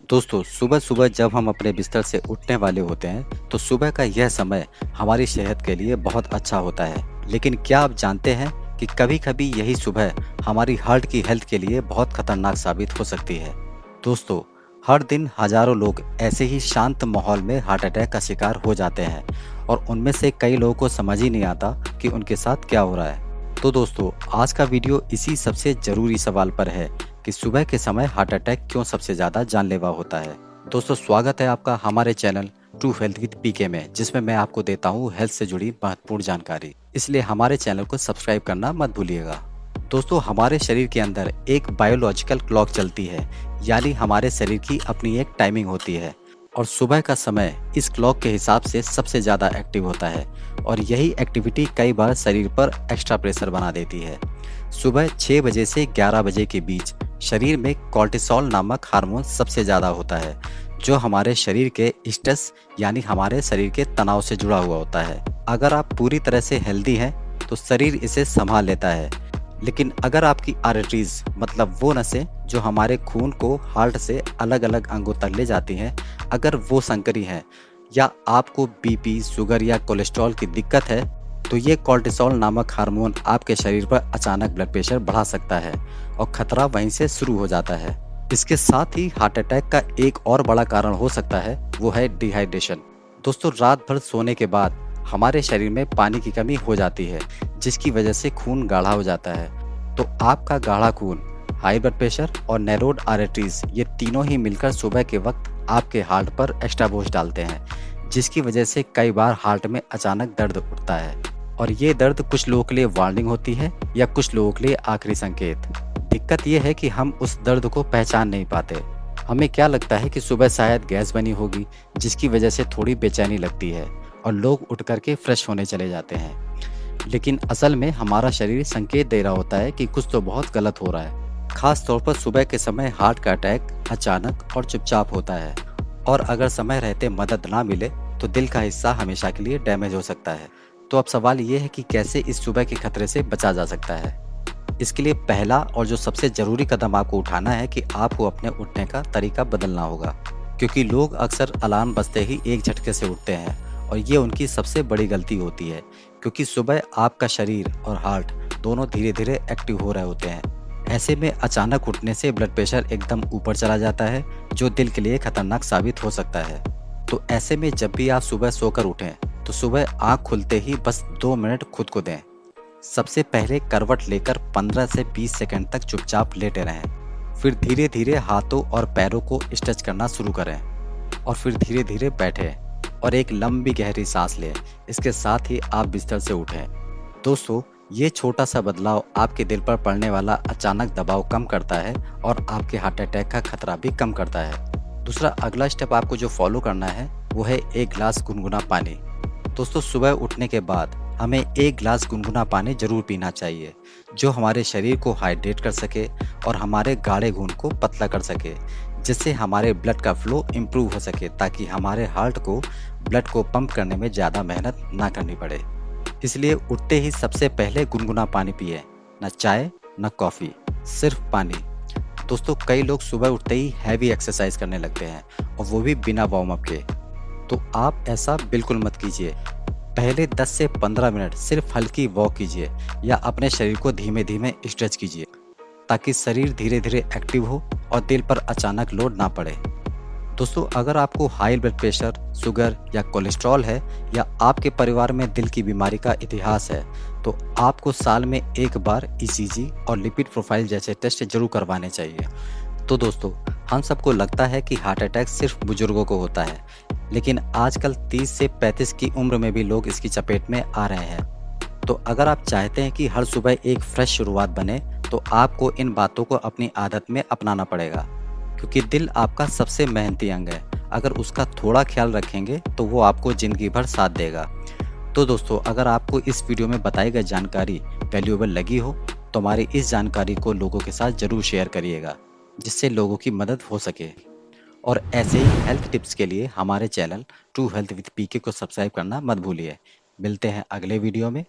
दोस्तों, सुबह-सुबह जब हम अपने बिस्तर से उठने वाले होते हैं, तो सुबह का यह समय हमारी सेहत के लिए बहुत अच्छा होता है। लेकिन क्या आप जानते हैं कि कभी-कभी यही सुबह हमारी हार्ट की हेल्थ के लिए बहुत खतरनाक साबित हो सकती है। दोस्तों, हर दिन हजारों लोग ऐसे ही शांत माहौल में हार्ट अटैक का शिकार हो जाते हैं और उनमें से कई लोगों को समझ ही नहीं आता कि उनके साथ क्या हो रहा है। तो दोस्तों, आज का वीडियो इसी सबसे ज़रूरी सवाल पर है कि सुबह के समय हार्ट अटैक क्यों सबसे ज़्यादा जानलेवा होता है। दोस्तों, स्वागत है आपका हमारे चैनल ट्रू हेल्थ विद पीके में, जिसमें मैं आपको देता हूँ हेल्थ से जुड़ी महत्वपूर्ण जानकारी। इसलिए हमारे चैनल को सब्सक्राइब करना मत भूलिएगा। दोस्तों, हमारे शरीर के अंदर एक बायोलॉजिकल क्लॉक चलती है, यानी हमारे शरीर की अपनी एक टाइमिंग होती है और सुबह का समय इस क्लॉक के हिसाब से सबसे ज़्यादा एक्टिव होता है और यही एक्टिविटी कई बार शरीर पर एक्स्ट्रा प्रेशर बना देती है। सुबह 6 बजे से 11 बजे के बीच शरीर में कॉर्टिसोल नामक हार्मोन सबसे ज़्यादा होता है, जो हमारे शरीर के स्ट्रेस यानी हमारे शरीर के तनाव से जुड़ा हुआ होता है। अगर आप पूरी तरह से हेल्दी हैं, तो शरीर इसे संभाल लेता है। लेकिन अगर आपकी आर्टरीज मतलब वो नसें जो हमारे खून को हार्ट से अलग-अलग अंगों तक ले जाती हैं, अगर वो संकरी हैं या आपको बीपी, शुगर या कोलेस्ट्रॉल की दिक्कत है, तो ये कॉर्टिसोल नामक हार्मोन आपके शरीर पर अचानक ब्लड प्रेशर बढ़ा सकता है और खतरा वहीं से शुरू हो जाता है। इसके साथ ही हार्ट अटैक का एक और बड़ा कारण हो सकता है, वो है डिहाइड्रेशन। दोस्तों, रात भर सोने के बाद हमारे शरीर में पानी की कमी हो जाती है, जिसकी वजह से खून गाढ़ा हो जाता है। तो आपका गाढ़ा खून, हाई ब्लड प्रेशर और नैरोड आर्टरीज, ये तीनों ही मिलकर सुबह के वक्त आपके हार्ट पर एक्स्ट्रा बोझ डालते हैं, जिसकी वजह से कई बार हार्ट में अचानक दर्द उठता है और ये दर्द कुछ लोगों के लिए वार्निंग होती है या कुछ लोगों के लिए आखिरी संकेत। दिक्कत ये है कि हम उस दर्द को पहचान नहीं पाते। हमें क्या लगता है कि सुबह शायद गैस बनी होगी, जिसकी वजह से थोड़ी बेचैनी लगती है और लोग उठ करके फ्रेश होने चले जाते हैं। लेकिन असल में हमारा शरीर संकेत दे रहा होता है कि कुछ तो बहुत गलत हो रहा है। खास तौर पर सुबह के समय हार्ट का अटैक अचानक और चुपचाप होता है और अगर समय रहते मदद ना मिले तो दिल का हिस्सा हमेशा के लिए डैमेज हो सकता है। तो अब सवाल ये है कि कैसे इस सुबह के खतरे से बचा जा सकता है। इसके लिए पहला और जो सबसे ज़रूरी कदम आपको उठाना है कि आपको अपने उठने का तरीका बदलना होगा, क्योंकि लोग अक्सर अलार्म बजते ही एक झटके से उठते हैं और ये उनकी सबसे बड़ी गलती होती है, क्योंकि सुबह आपका शरीर और हार्ट दोनों धीरे-धीरे एक्टिव हो रहे होते हैं। ऐसे में अचानक उठने से ब्लड प्रेशर एकदम ऊपर चला जाता है, जो दिल के लिए खतरनाक साबित हो सकता है। तो ऐसे में जब भी आप सुबह सोकर उठें, तो सुबह आँख खुलते ही बस 2 मिनट खुद को दें। सबसे पहले करवट लेकर 15 से 20 सेकंड तक चुपचाप लेटे रहें। फिर धीरे-धीरे हाथों और पैरों को स्ट्रेच करना शुरू करें और फिर धीरे-धीरे बैठें और एक लंबी गहरी सांस लें। इसके साथ ही आप बिस्तर से उठें। दोस्तों, ये छोटा सा बदलाव आपके दिल पर पड़ने वाला अचानक दबाव कम करता है और आपके हार्ट अटैक का खतरा भी कम करता है। दूसरा अगला स्टेप आपको जो फॉलो करना है, वो है 1 गिलास गुनगुना पानी। दोस्तों, सुबह उठने के बाद हमें 1 गिलास गुनगुना पानी जरूर पीना चाहिए, जो हमारे शरीर को हाइड्रेट कर सके और हमारे गाढ़े खून को पतला कर सके, जिससे हमारे ब्लड का फ्लो इम्प्रूव हो सके, ताकि हमारे हार्ट को ब्लड को पंप करने में ज़्यादा मेहनत ना करनी पड़े। इसलिए उठते ही सबसे पहले गुनगुना पानी पिए, न चाय न कॉफ़ी, सिर्फ पानी। दोस्तों, कई लोग सुबह उठते ही हैवी एक्सरसाइज करने लगते हैं और वो भी बिना वार्म अप के। तो आप ऐसा बिल्कुल मत कीजिए। पहले 10 से 15 मिनट सिर्फ हल्की वॉक कीजिए या अपने शरीर को धीमे धीमे स्ट्रेच कीजिए, ताकि शरीर धीरे धीरे एक्टिव हो और दिल पर अचानक लोड ना पड़े। दोस्तों, अगर आपको हाई ब्लड प्रेशर, शुगर या कोलेस्ट्रॉल है या आपके परिवार में दिल की बीमारी का इतिहास है, तो आपको साल में एक बार ईसीजी और लिपिड प्रोफाइल जैसे टेस्ट जरूर करवाने चाहिए। तो दोस्तों, हम सबको लगता है कि हार्ट अटैक सिर्फ बुजुर्गों को होता है, लेकिन आजकल 30 से 35 की उम्र में भी लोग इसकी चपेट में आ रहे हैं। तो अगर आप चाहते हैं कि हर सुबह एक फ्रेश शुरुआत बने, तो आपको इन बातों को अपनी आदत में अपनाना पड़ेगा, क्योंकि दिल आपका सबसे मेहनती अंग है। अगर उसका थोड़ा ख्याल रखेंगे तो वो आपको ज़िंदगी भर साथ देगा। तो दोस्तों, अगर आपको इस वीडियो में बताई गई जानकारी वैल्यूएबल लगी हो, तो हमारी इस जानकारी को लोगों के साथ ज़रूर शेयर करिएगा, जिससे लोगों की मदद हो सके। और ऐसे ही हेल्थ टिप्स के लिए हमारे चैनल ट्रू हेल्थ विद पीके को सब्सक्राइब करना मत भूलिए। मिलते हैं अगले वीडियो में।